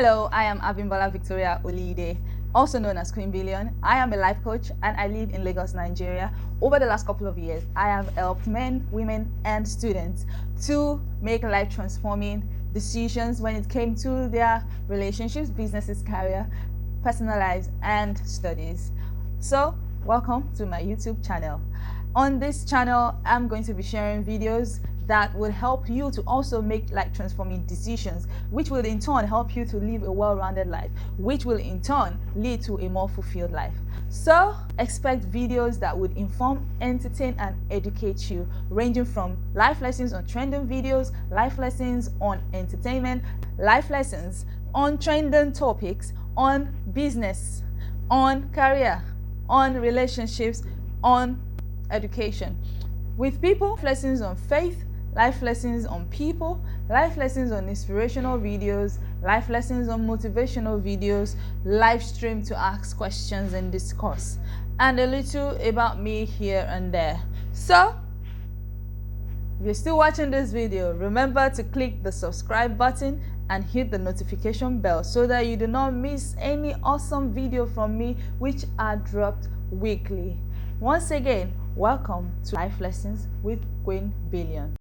Hello, I am ABIMBOLA Victoria Oliyide, also known as Queenbillion. I am a life coach and I live in Lagos, Nigeria. Over the last couple of years, I have helped men, women, and students to make life-transforming decisions when it came to their relationships, businesses, career, personal lives, and studies. So, welcome to my YouTube channel. On this channel, I'm going to be sharing videos that will help you to also make life-transforming decisions, which will in turn help you to live a well-rounded life, which will in turn lead to a more fulfilled life. So expect videos that would inform, entertain, and educate you, ranging from life lessons on trending videos, life lessons on entertainment, life lessons on trending topics, on business, on career, on relationships, on education. With people, lessons on faith, life lessons on people, life lessons on inspirational videos, life lessons on motivational videos, live stream to ask questions and discuss, and a little about me here and there. So, if you're still watching this video, remember to click the subscribe button and hit the notification bell so that you do not miss any awesome video from me which are dropped weekly. Once again, welcome to Life Lessons with Queenbillion.